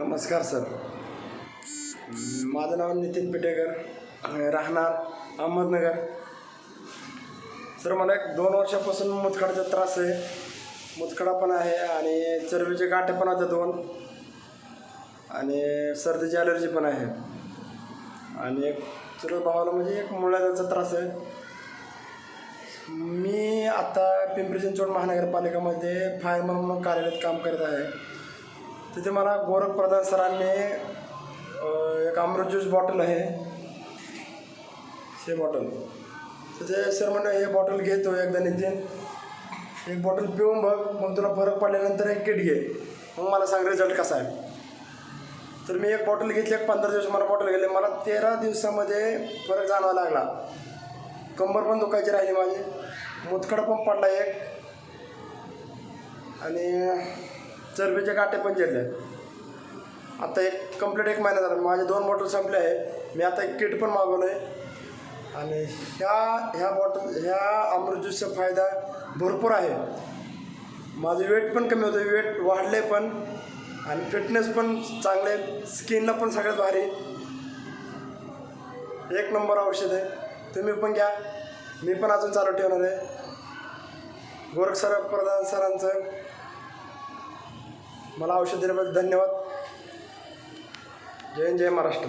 नमस्कार सर. माझं नाव नितीन पेटेकर, राहणार अहमदनगर. सर, मला एक 2 वर्षापासून मुतखड्याचा त्रास आहे. मुतखडा पण आहे आणि चरबीचे गाठे पण होते 2 आणि सर्दीची ॲलर्जी पण आहे. आणि एक चुलत भावाला म्हणजे एक मुळव्याधाचा त्रास आहे. मी आता पिंपरी चिंचवड महानगरपालिकेमध्ये फायरमन म्हणून कार्यरत काम करत आहे. तिथे मला गोरख प्रधान सरांनी एक अमृत ज्यूस बॉटल आहे, हे बॉटल. तिथे सर म्हणलं हे बॉटल घेतो एकदा नितीन, एक बॉटल पिऊन बघ, मग तुला फरक पडल्यानंतर एक किट घे, मग मला सांग रिझल्ट कसा आहे. तर मी एक बॉटल घेतली, एक 15 दिवस मला बॉटल गेले. मला 13 दिवसामध्ये फरक जाणवा लागला. कंबर पण दुखायची राहिली माझी, मुतखडा पण पडला एक आणि चरबीचे गाठे पण जिरले. आता एक एक महिना झाला. माझे 2 बॉटल संपले आहे. मी आता एक किट पण मागवलं आहे आणि ह्या अमृत ज्यूसचा फायदा भरपूर आहे. माझं वेट पण कमी होतं, वेट वाढले पण आणि फिटनेस पण चांगले, स्किनला पण सगळ्यात भारी. एक नंबर औषध आहे. तुम्ही पण घ्या, मी पण अजून चालू ठेवणार आहे. गोरख प्रधान सरांचं मला औषध दिल्याबद्दल धन्यवाद. जय हिंद, जय महाराष्ट्र.